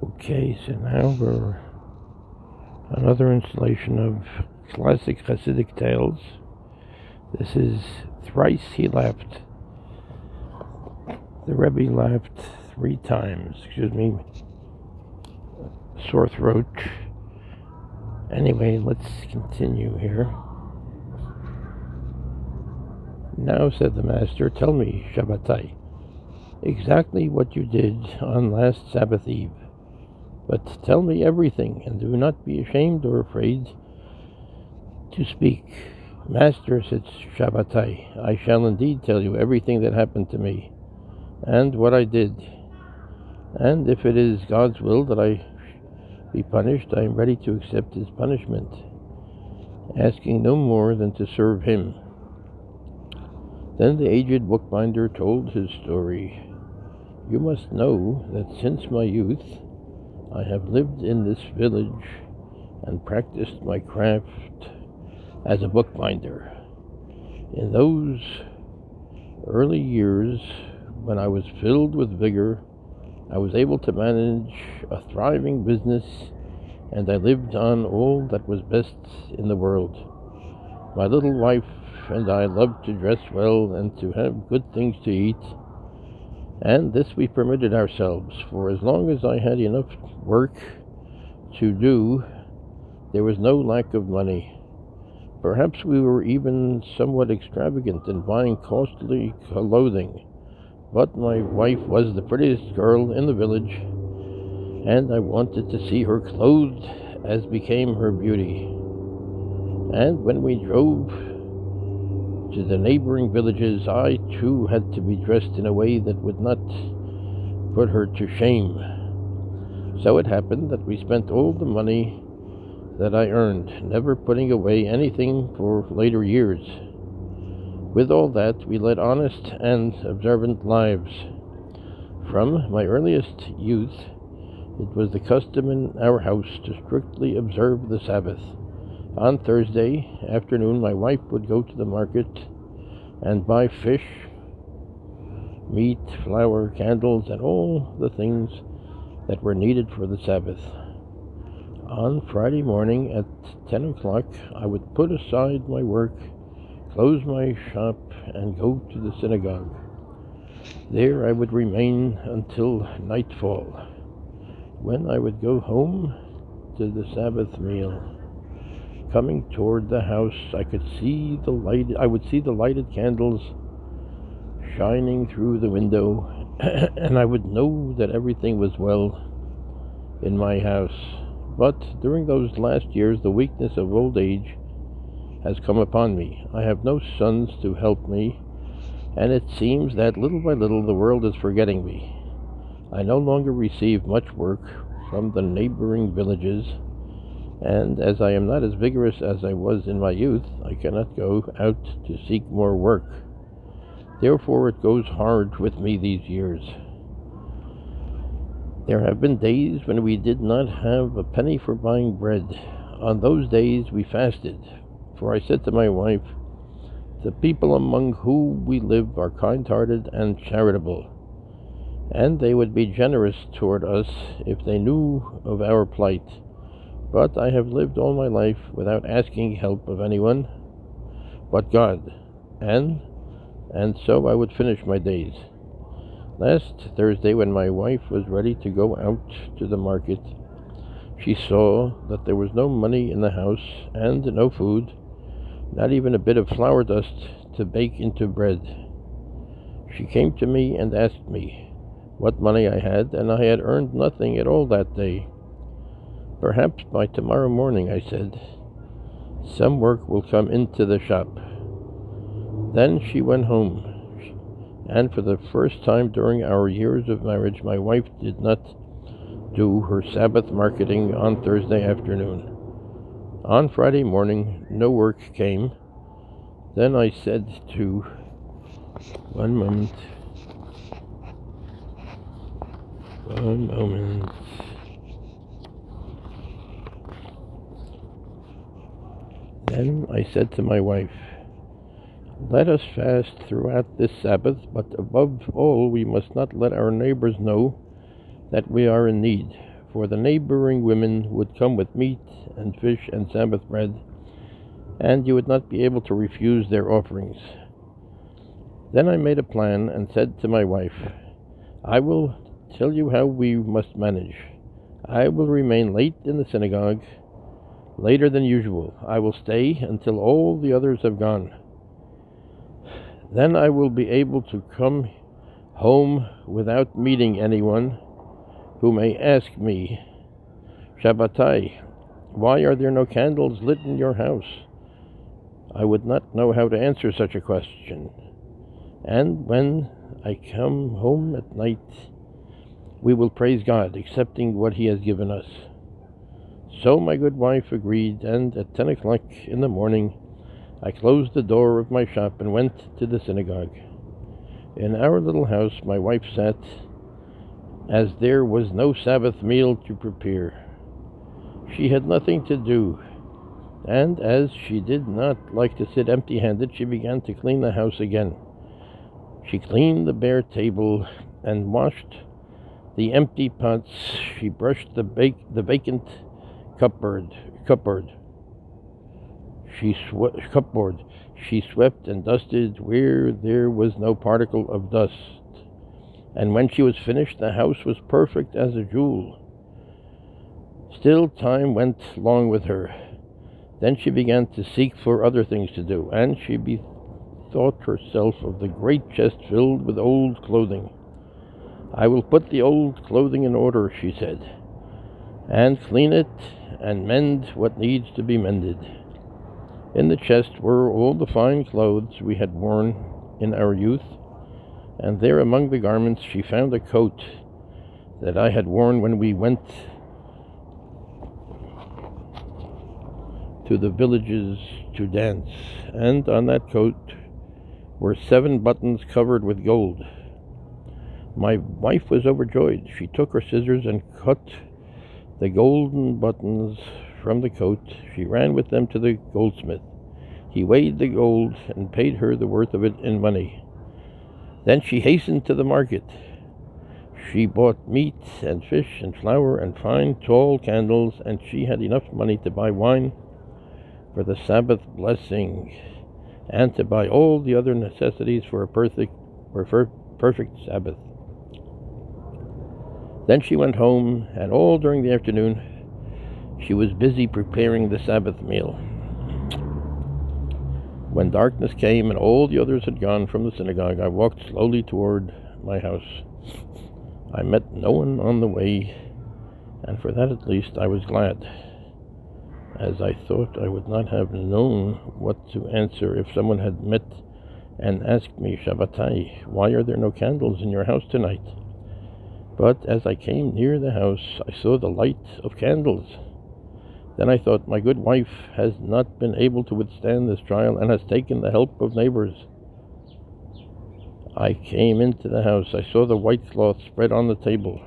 Okay, so now we're another installation of classic Chassidic Tales. This is Thrice He Laughed. The Rebbe laughed 3 times. Sore throat. Anyway, let's continue here. Now, said the master, tell me, Shabbatai, exactly what you did on last Sabbath Eve. But tell me everything, and do not be ashamed or afraid to speak. Master, said Shabbatai, I shall indeed tell you everything that happened to me, and what I did. And if it is God's will that I be punished, I am ready to accept his punishment, asking no more than to serve him. Then the aged bookbinder told his story. You must know that since my youth I have lived in this village and practiced my craft as a bookbinder. In those early years, when I was filled with vigor, I was able to manage a thriving business, and I lived on all that was best in the world. My little wife and I loved to dress well and to have good things to eat, and this we permitted ourselves, for as long as I had enough work to do, there was no lack of money. Perhaps we were even somewhat extravagant in buying costly clothing, but my wife was the prettiest girl in the village, and I wanted to see her clothed as became her beauty. And when we drove to the neighboring villages, I too had to be dressed in a way that would not put her to shame. So it happened that we spent all the money that I earned, never putting away anything for later years. With all that, we led honest and observant lives. From my earliest youth, it was the custom in our house to strictly observe the Sabbath. On Thursday afternoon, my wife would go to the market and buy fish, meat, flour, candles, and all the things that were needed for the Sabbath. On Friday morning at 10 o'clock, I would put aside my work, close my shop, and go to the synagogue. There I would remain until nightfall, when I would go home to the Sabbath meal. Coming toward the house, I would see the lighted candles shining through the window, and I would know that everything was well in my house. But during those last years, the weakness of old age has come upon me. I have no sons to help me, and it seems that little by little the world is forgetting me. I no longer receive much work from the neighboring villages, and as I am not as vigorous as I was in my youth, I cannot go out to seek more work. Therefore it goes hard with me these years. There have been days when we did not have a penny for buying bread. On those days we fasted, for I said to my wife, the people among whom we live are kind-hearted and charitable, and they would be generous toward us if they knew of our plight. But I have lived all my life without asking help of anyone but God, and so I would finish my days. Last Thursday, when my wife was ready to go out to the market, she saw that there was no money in the house and no food, not even a bit of flour dust to bake into bread. She came to me and asked me what money I had, and I had earned nothing at all that day. Perhaps by tomorrow morning, I said, some work will come into the shop. Then she went home, and for the first time during our years of marriage, my wife did not do her Sabbath marketing on Thursday afternoon. On Friday morning, no work came. Then I said to, one moment. Then I said to my wife, let us fast throughout this Sabbath, but above all we must not let our neighbors know that we are in need, for the neighboring women would come with meat and fish and Sabbath bread, and you would not be able to refuse their offerings. Then I made a plan and said to my wife, I will tell you how we must manage. I will remain late in the synagogue, later than usual. I will stay until all the others have gone. Then I will be able to come home without meeting anyone who may ask me, Shabbatai, why are there no candles lit in your house? I would not know how to answer such a question. And when I come home at night, we will praise God, accepting what He has given us. So my good wife agreed, and at 10 o'clock in the morning, I closed the door of my shop and went to the synagogue. In our little house, my wife sat, as there was no Sabbath meal to prepare. She had nothing to do, and as she did not like to sit empty-handed, she began to clean the house again. She cleaned the bare table and washed the empty pots. She brushed the vacant cupboard. She swept and dusted where there was no particle of dust. And when she was finished, the house was perfect as a jewel. Still, time went long with her. Then she began to seek for other things to do, and she bethought herself of the great chest filled with old clothing. I will put the old clothing in order, she said, and clean it and mend what needs to be mended. In the chest were all the fine clothes we had worn in our youth, and there among the garments she found a coat that I had worn when we went to the villages to dance, and on that coat were 7 buttons covered with gold. My wife was overjoyed. She took her scissors and cut the golden buttons from the coat. She ran with them to the goldsmith. He weighed the gold and paid her the worth of it in money. Then she hastened to the market. She bought meat and fish and flour and fine tall candles, and she had enough money to buy wine for the Sabbath blessing and to buy all the other necessities for a perfect Sabbath. Then she went home, and all during the afternoon she was busy preparing the Sabbath meal. When darkness came and all the others had gone from the synagogue, I walked slowly toward my house. I met no one on the way, and for that at least I was glad, as I thought I would not have known what to answer if someone had met and asked me, Shabbatai, why are there no candles in your house tonight? But as I came near the house, I saw the light of candles. Then I thought, my good wife has not been able to withstand this trial and has taken the help of neighbors. I came into the house. I saw the white cloth spread on the table,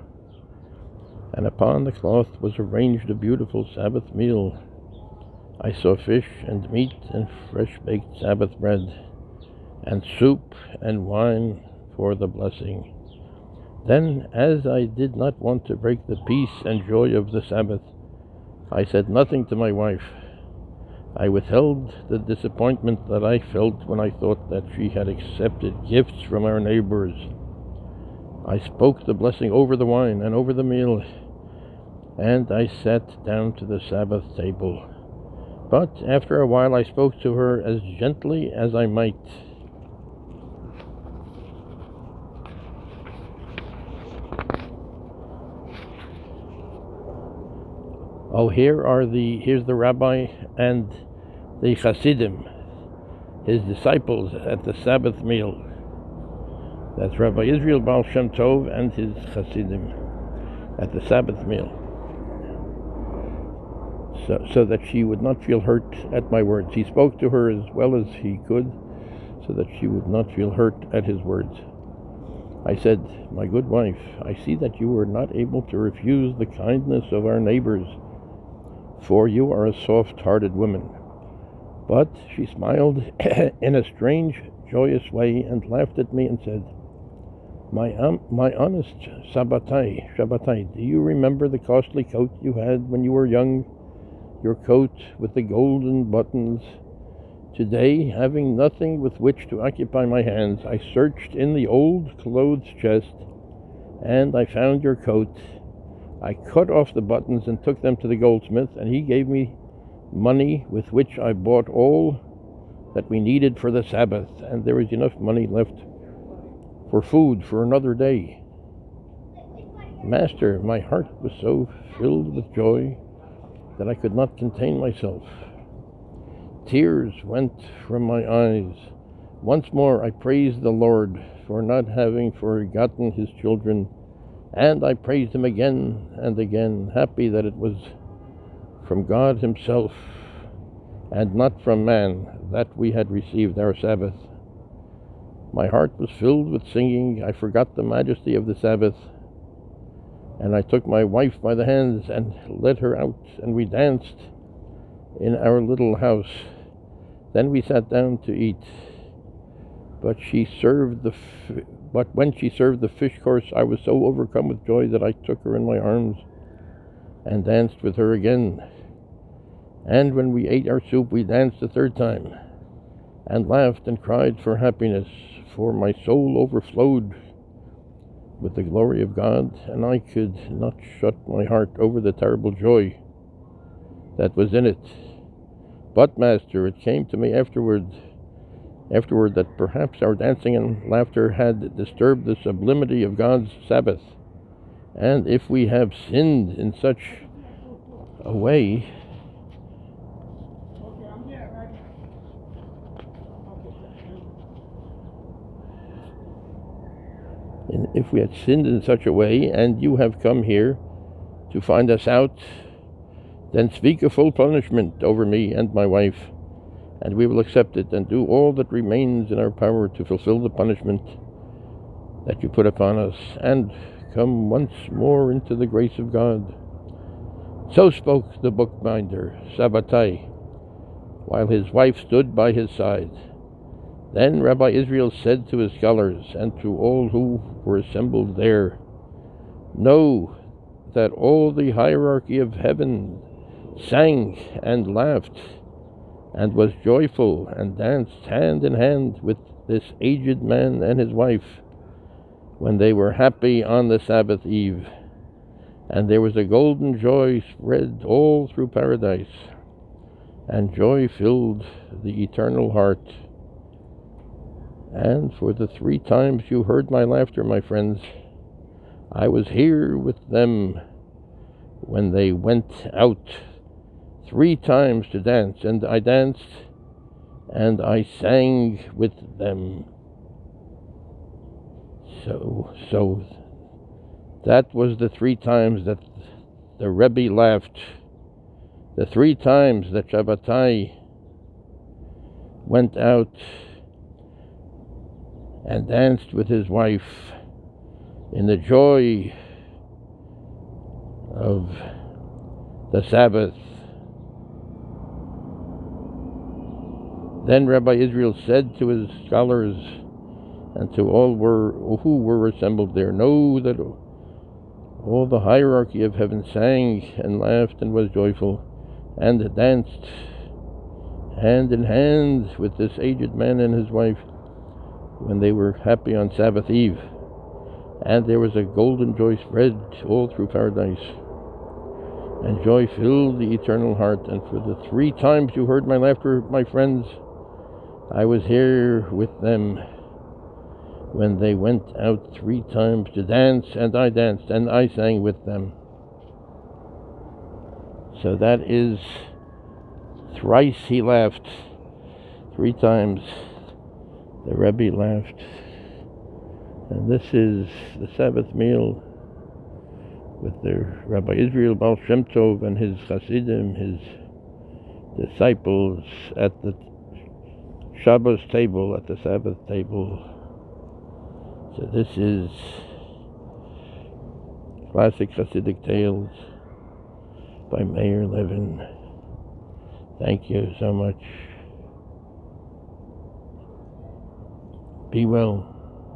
and upon the cloth was arranged a beautiful Sabbath meal. I saw fish and meat and fresh-baked Sabbath bread, and soup and wine for the blessing. Then, as I did not want to break the peace and joy of the Sabbath, I said nothing to my wife. I withheld the disappointment that I felt when I thought that she had accepted gifts from our neighbors. I spoke the blessing over the wine and over the meal, and I sat down to the Sabbath table. But after a while I spoke to her as gently as I might. Oh, here's the rabbi and the Chassidim, his disciples at the Sabbath meal. That's Rabbi Israel Baal Shem Tov and his Chassidim at the Sabbath meal. So that she would not feel hurt at my words. He spoke to her as well as he could, so that she would not feel hurt at his words. I said, my good wife, I see that you were not able to refuse the kindness of our neighbors, for you are a soft-hearted woman. But she smiled in a strange, joyous way and laughed at me and said, My honest Shabbatai, do you remember the costly coat you had when you were young? Your coat with the golden buttons? Today, having nothing with which to occupy my hands, I searched in the old clothes chest, and I found your coat. I cut off the buttons and took them to the goldsmith, and he gave me money with which I bought all that we needed for the Sabbath, and there was enough money left for food for another day. Master, my heart was so filled with joy that I could not contain myself. Tears went from my eyes. Once more I praised the Lord for not having forgotten his children, and I praised him again and again, happy that it was from God himself and not from man that we had received our Sabbath. My heart was filled with singing. I forgot the majesty of the Sabbath, and I took my wife by the hands and led her out, and we danced in our little house. Then we sat down to eat. But when she served the fish course, I was so overcome with joy that I took her in my arms and danced with her again. And when we ate our soup, we danced a third time and laughed and cried for happiness, for my soul overflowed with the glory of God, and I could not shut my heart over the terrible joy that was in it. But, Master, it came to me afterward that perhaps our dancing and laughter had disturbed the sublimity of God's Sabbath, and if we have sinned in such a way, and you have come here to find us out, then speak a full punishment over me and my wife, and we will accept it and do all that remains in our power to fulfill the punishment that you put upon us, and come once more into the grace of God. So spoke the bookbinder, Sabbatai, while his wife stood by his side. Then Rabbi Israel said to his scholars and to all who were assembled there, "Know that all the hierarchy of heaven sang and laughed and was joyful and danced hand in hand with this aged man and his wife when they were happy on the Sabbath eve. And there was a golden joy spread all through paradise, and joy filled the eternal heart. And for the 3 times you heard my laughter, my friends, I was here with them when they went out 3 times to dance, and I danced and I sang with them." So that was the 3 times that the Rebbe laughed, the 3 times that Shabbatai went out and danced with his wife in the joy of the Sabbath. Then Rabbi Israel said to his scholars and to all who were assembled there, "Know that all the hierarchy of heaven sang and laughed and was joyful and danced hand in hand with this aged man and his wife when they were happy on Sabbath eve. And there was a golden joy spread all through paradise, and joy filled the eternal heart. And for the 3 times you heard my laughter, my friends, I was here with them when they went out 3 times to dance, and I danced, and I sang with them." So that is Thrice He Laughed. 3 times the Rebbe laughed. And this is the Sabbath meal with the Rabbi Israel Baal Shem Tov and his Chassidim, his disciples, at the Shabbos table, at the Sabbath table. So this is Classic Chassidic Tales by Meir Levin. Thank you so much. Be well.